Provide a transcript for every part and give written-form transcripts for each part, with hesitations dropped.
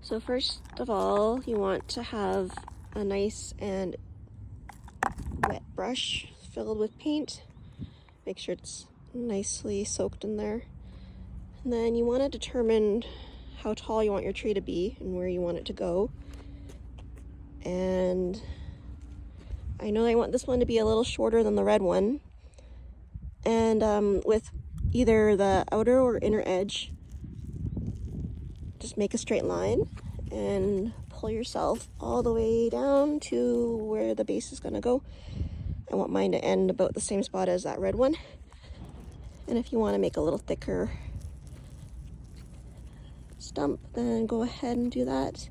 So first of all, you want to have a nice and wet brush filled with paint. Make sure it's nicely soaked in there. And then you want to determine how tall you want your tree to be and where you want it to go. And I know I want this one to be a little shorter than the red one. And with either the outer or inner edge, just make a straight line and pull yourself all the way down to where the base is going to go. I want mine to end about the same spot as that red one. And if you want to make a little thicker stump, then go ahead and do that.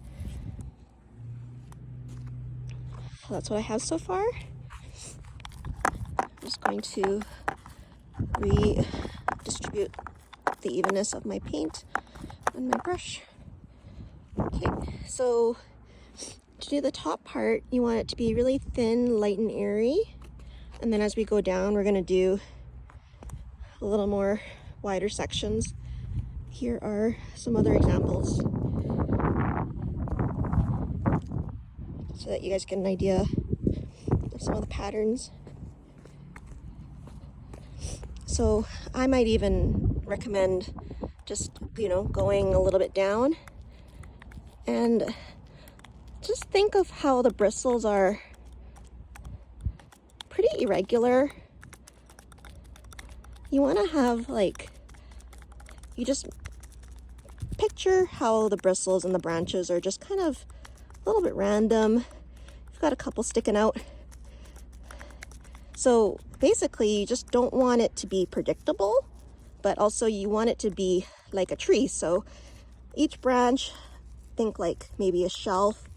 So that's what I have so far. I'm just going to redistribute the evenness of my paint and my brush. Okay, so to do the top part, you want it to be really thin, light, and airy. And then as we go down, we're going to do a little more wider sections. Here are some other examples so that you guys get an idea of some of the patterns. So I might even recommend just, going a little bit down and just think of how the bristles are pretty irregular. You want to have you just picture how the bristles and the branches are just kind of a little bit random. You've got a couple sticking out. So basically you just don't want it to be predictable, but also you want it to be like a tree. So each branch, think like maybe a shelf.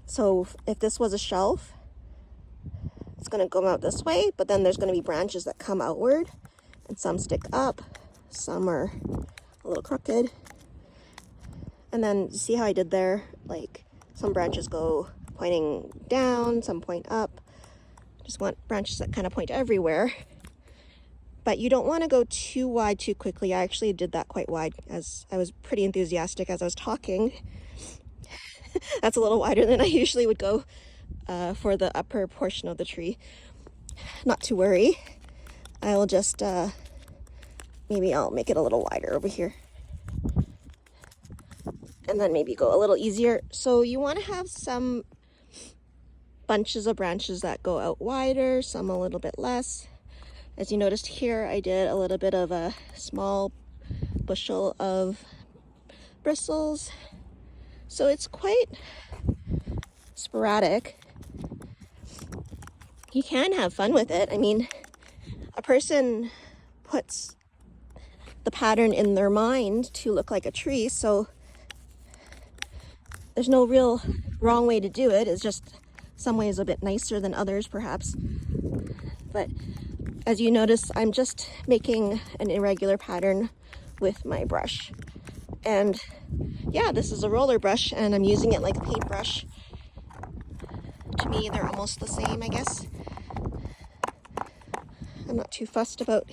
So if this was a shelf, it's going to go out this way, but then there's going to be branches that come outward, and some stick up, some are a little crooked. And then you see how I did there? Like some branches go pointing down, some point up. Just want branches that kind of point everywhere. But you don't want to go too wide too quickly. I actually did that quite wide as I was pretty enthusiastic as I was talking. That's a little wider than I usually would go for the upper portion of the tree. Not to worry. I will just, maybe I'll make it a little wider over here. And then maybe go a little easier. So you want to have some bunches of branches that go out wider, some a little bit less. As you noticed here, I did a little bit of a small bushel of bristles. So it's quite sporadic. You can have fun with it. I mean, a person puts the pattern in their mind to look like a tree, so there's no real wrong way to do it. It's just some ways a bit nicer than others, perhaps. But as you notice, I'm just making an irregular pattern with my brush. And yeah, this is a roller brush, and I'm using it like a paintbrush. To me, they're almost the same, I guess. I'm not too fussed about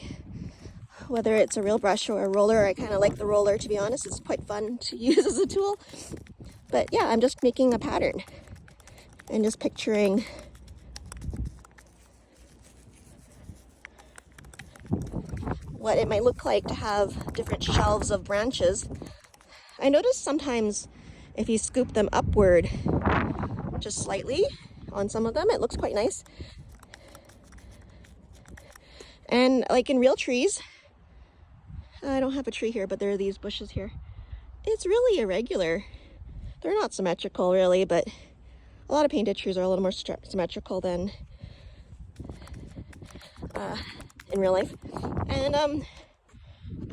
whether it's a real brush or a roller. I kind of like the roller, to be honest. It's quite fun to use as a tool. But yeah, I'm just making a pattern and just picturing what it might look like to have different shelves of branches. I notice sometimes if you scoop them upward just slightly on some of them, it looks quite nice. And like in real trees, I don't have a tree here, but there are these bushes here. It's really irregular. They're not symmetrical really, but a lot of painted trees are a little more symmetrical than in real life. And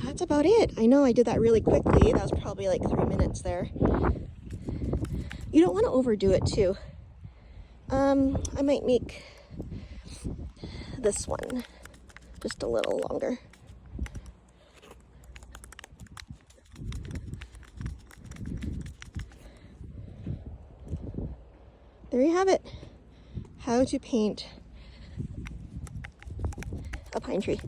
that's about it. I know I did that really quickly. That was probably like 3 minutes there. You don't want to overdo it too. I might make this one just a little longer. There you have it. How to paint a pine tree.